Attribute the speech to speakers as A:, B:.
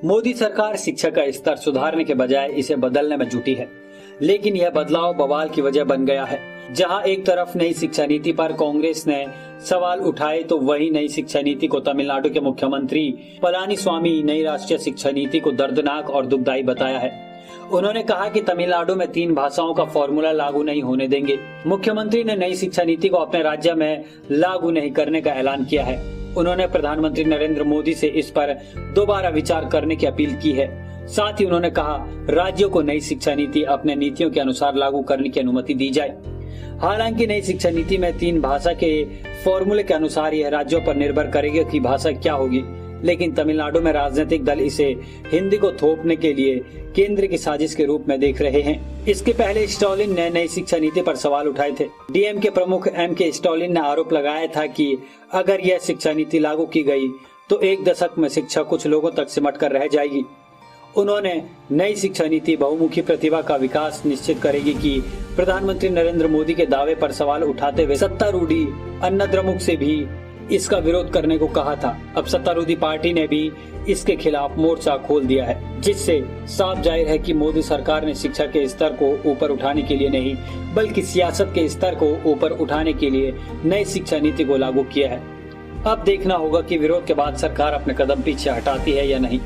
A: मोदी सरकार शिक्षा का स्तर सुधारने के बजाय इसे बदलने में जुटी है, लेकिन यह बदलाव बवाल की वजह बन गया है। जहां एक तरफ नई शिक्षा नीति पर कांग्रेस ने सवाल उठाए, तो वही नई शिक्षा नीति को तमिलनाडु के मुख्यमंत्री पलानीस्वामी नई राष्ट्रीय शिक्षा नीति को दर्दनाक और दुखदायी बताया है। उन्होंने कहा कि तमिलनाडु में 3 भाषाओं का फॉर्मूला लागू नहीं होने देंगे। मुख्यमंत्री ने नई शिक्षा नीति को अपने राज्य में लागू नहीं करने का ऐलान किया है। उन्होंने प्रधानमंत्री नरेंद्र मोदी से इस पर दोबारा विचार करने की अपील की है। साथ ही उन्होंने कहा, राज्यों को नई शिक्षा नीति अपने नीतियों के अनुसार लागू करने की अनुमति दी जाए। हालांकि नई शिक्षा नीति में 3 भाषा के फॉर्मूले के अनुसार यह राज्यों पर निर्भर करेगी कि भाषा क्या होगी, लेकिन तमिलनाडु में राजनीतिक दल इसे हिंदी को थोपने के लिए केंद्र की साजिश के रूप में देख रहे हैं। इसके पहले स्टालिन ने नई शिक्षा नीति पर सवाल उठाए थे। डीएमके प्रमुख एमके स्टालिन ने आरोप लगाया था कि अगर यह शिक्षा नीति लागू की गई तो 1 दशक में शिक्षा कुछ लोगों तक सिमट कर रह जाएगी। उन्होंने नई शिक्षा नीति बहुमुखी प्रतिभा का विकास निश्चित करेगी कि प्रधानमंत्री नरेंद्र मोदी के दावे पर सवाल उठाते हुए सत्तारूढ़ अन्नाद्रमुक से भी इसका विरोध करने को कहा था। अब सत्तारूढ़ पार्टी ने भी इसके खिलाफ मोर्चा खोल दिया है, जिससे साफ जाहिर है कि मोदी सरकार ने शिक्षा के स्तर को ऊपर उठाने के लिए नहीं, बल्कि सियासत के स्तर को ऊपर उठाने के लिए नई शिक्षा नीति को लागू किया है। अब देखना होगा कि विरोध के बाद सरकार अपने कदम पीछे हटाती है या नहीं।